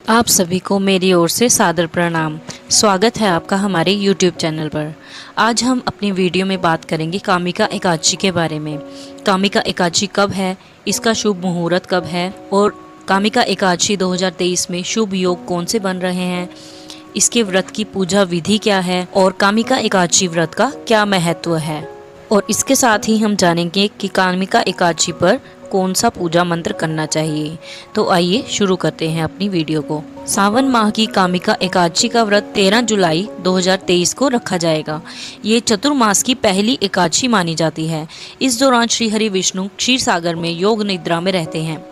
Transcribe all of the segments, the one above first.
आप सभी को मेरी ओर से सादर प्रणाम। स्वागत है आपका हमारे YouTube चैनल पर। आज हम अपनी वीडियो में बात करेंगे कामिका एकादशी के बारे में। कामिका एकादशी कब है, इसका शुभ मुहूर्त कब है और कामिका एकादशी 2023 में शुभ योग कौन से बन रहे हैं, इसके व्रत की पूजा विधि क्या है और कामिका एकादशी व्रत का क्या महत्व है। और इसके साथ ही हम जानेंगे कि कामिका एकादशी पर कौन सा पूजा मंत्र करना चाहिए। तो आइए शुरू करते हैं अपनी वीडियो को। सावन माह की कामिका एकादशी का व्रत 13 जुलाई 2023 को रखा जाएगा। ये चतुर्मास की पहली एकादशी मानी जाती है। इस दौरान श्री हरि विष्णु क्षीर सागर में योग निद्रा में रहते हैं।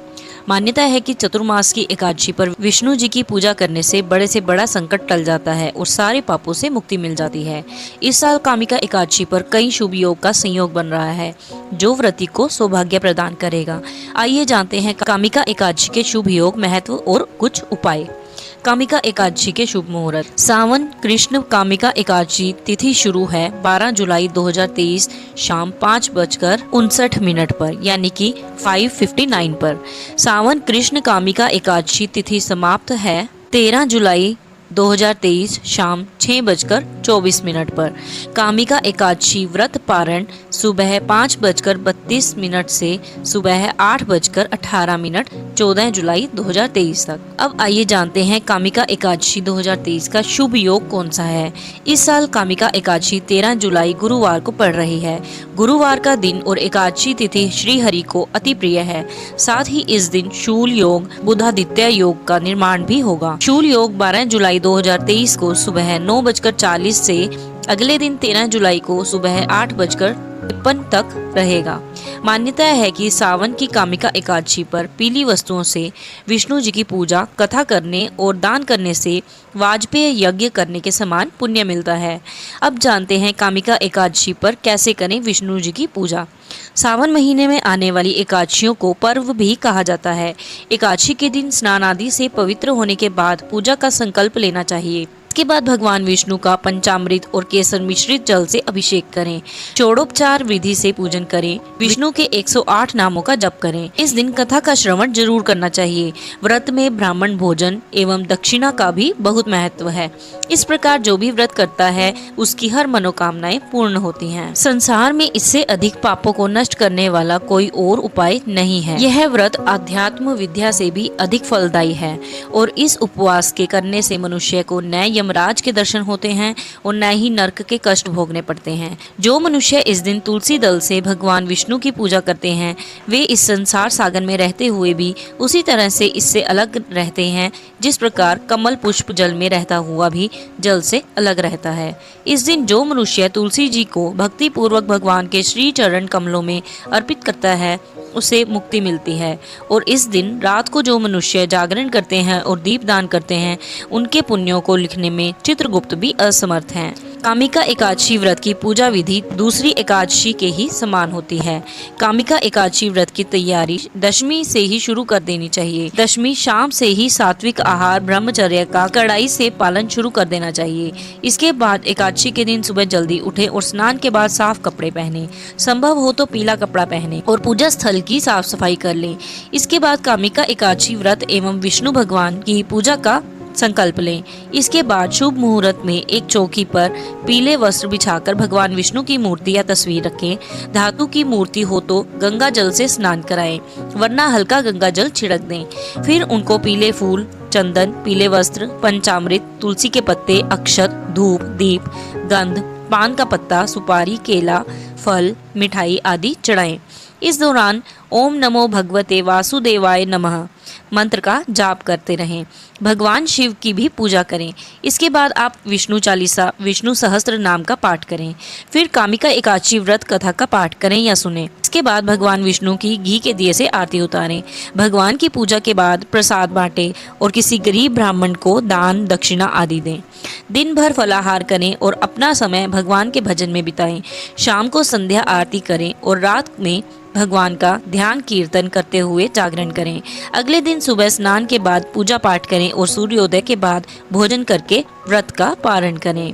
मान्यता है कि चतुर्मास की एकादशी पर विष्णु जी की पूजा करने से बड़ा संकट टल जाता है और सारे पापों से मुक्ति मिल जाती है। इस साल कामिका एकादशी पर कई शुभ योग का संयोग बन रहा है जो व्रती को सौभाग्य प्रदान करेगा। आइए जानते हैं कामिका एकादशी के शुभ योग, महत्व और कुछ उपाय। कामिका एकादशी के शुभ मुहूर्त। सावन कृष्ण कामिका एकादशी तिथि शुरू है 12 जुलाई 2023 शाम 5:59 पर, यानी कि 5:59 पर। सावन कृष्ण कामिका एकादशी तिथि समाप्त है 13 जुलाई 2023 शाम 6:24 पर। कामिका एकादशी व्रत पारण सुबह 5:32 से सुबह 8:18 14 जुलाई 2023 तक। अब आइए जानते हैं कामिका एकादशी 2023 का शुभ योग कौन सा है। इस साल कामिका एकादशी 13 जुलाई गुरुवार को पड़ रही है। गुरुवार का दिन और एकादशी तिथि श्री हरि को अति प्रिय है। साथ ही इस दिन शूल योग बुधादित्य योग का निर्माण भी होगा। शूल योग 12 जुलाई 2023 को सुबह 9:40 से अगले दिन 13 जुलाई को सुबह 8:53 तक रहेगा। मान्यता है कि सावन की कामिका एकादशी पर पीली वस्तुओं से विष्णु जी की पूजा कथा करने और दान करने से वाजपेय यज्ञ करने के समान पुण्य मिलता है। अब जानते हैं कामिका एकादशी पर कैसे करें विष्णु जी की पूजा। सावन महीने में आने वाली एकादशियों को पर्व भी कहा जाता है। एकादशी के दिन स्नान आदि से पवित्र होने के बाद पूजा का संकल्प लेना चाहिए। इसके बाद भगवान विष्णु का पंचामृत और केसर मिश्रित जल से अभिषेक करें। षोडोपचार विधि से पूजन करें। विष्णु के 108 नामों का जप करें। इस दिन कथा का श्रवण जरूर करना चाहिए। व्रत में ब्राह्मण भोजन एवं दक्षिणा का भी बहुत महत्व है। इस प्रकार जो भी व्रत करता है उसकी हर मनोकामनाएं पूर्ण होती हैं। संसार में इससे अधिक पापों को नष्ट करने वाला कोई और उपाय नहीं है। यह व्रत आध्यात्म विद्या से भी अधिक फलदायी है और इस उपवास के करने से मनुष्य को न यमराज के दर्शन होते हैं और न ही नरक के कष्ट भोगने पड़ते हैं। जो मनुष्य इस दिन तुलसी दल से भगवान विष्णु की पूजा करते हैं वे इस संसार सागर में रहते हुए भी उसी तरह से इससे अलग रहते हैं जिस प्रकार कमल पुष्प जल में रहता हुआ भी जल से अलग रहता है। इस दिन जो मनुष्य तुलसी जी को भक्ति पूर्वक भगवान के श्री चरण कमलों में अर्पित करता है उसे मुक्ति मिलती है। और इस दिन रात को जो मनुष्य जागरण करते हैं और दीप दान करते हैं उनके पुण्यों को लिखने में चित्रगुप्त भी असमर्थ हैं। कामिका एकादशी व्रत की पूजा विधि दूसरी एकादशी के ही समान होती है। कामिका एकादशी व्रत की तैयारी दशमी से ही शुरू कर देनी चाहिए। दशमी शाम से ही सात्विक आहार ब्रह्मचर्य का कड़ाई से पालन शुरू कर देना चाहिए। इसके बाद एकादशी के दिन सुबह जल्दी उठे और स्नान के बाद साफ कपड़े पहने, संभव हो तो पीला कपड़ा पहने और पूजा स्थल की साफ सफाई कर लें। इसके बाद कामिका एकादशी व्रत एवं विष्णु भगवान की पूजा का संकल्प लें। इसके बाद शुभ मुहूर्त में एक चौकी पर पीले वस्त्र बिछाकर भगवान विष्णु की मूर्ति या तस्वीर रखें। धातु की मूर्ति हो तो गंगा जल से स्नान कराएं, वरना हल्का गंगा जल छिड़क दें। फिर उनको पीले फूल, चंदन, पीले वस्त्र, पंचामृत, तुलसी के पत्ते, अक्षत, धूप, दीप, गंध, पान का पत्ता, सुपारी, केला, फल, मिठाई आदि चढ़ाएं। इस दौरान ओम नमो भगवते वासुदेवाय नमः मंत्र का जाप करते रहें। भगवान शिव की भी पूजा करें। इसके बाद आप विष्णु चालीसा, विष्णु सहस्त्र नाम का पाठ करें। फिर कामिका एकादशी व्रत कथा का पाठ करें या सुने। इसके बाद भगवान विष्णु की घी के दिए से आरती उतारें। भगवान की पूजा के बाद प्रसाद बांटें और किसी गरीब ब्राह्मण को दान दक्षिणा आदि दें। दिन भर फलाहार करें और अपना समय भगवान के भजन में बिताएं। शाम को संध्या आरती करें और रात में भगवान का ध्यान कीर्तन करते हुए जागरण करें। अगले दिन सुबह स्नान के बाद पूजा पाठ करें और सूर्योदय के बाद भोजन करके व्रत का पारण करें।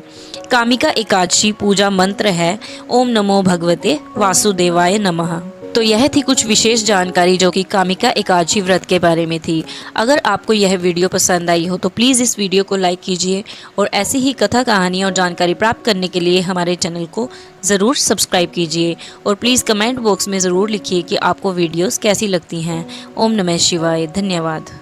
कामिका एकादशी पूजा मंत्र है ओम नमो भगवते वासुदेवाय नमः। तो यह थी कुछ विशेष जानकारी जो कि कामिका एकादशी व्रत के बारे में थी। अगर आपको यह वीडियो पसंद आई हो तो प्लीज़ इस वीडियो को लाइक कीजिए और ऐसी ही कथा कहानी और जानकारी प्राप्त करने के लिए हमारे चैनल को ज़रूर सब्सक्राइब कीजिए और प्लीज़ कमेंट बॉक्स में ज़रूर लिखिए कि आपको वीडियोस कैसी लगती हैं। ओम नमः शिवाय। धन्यवाद।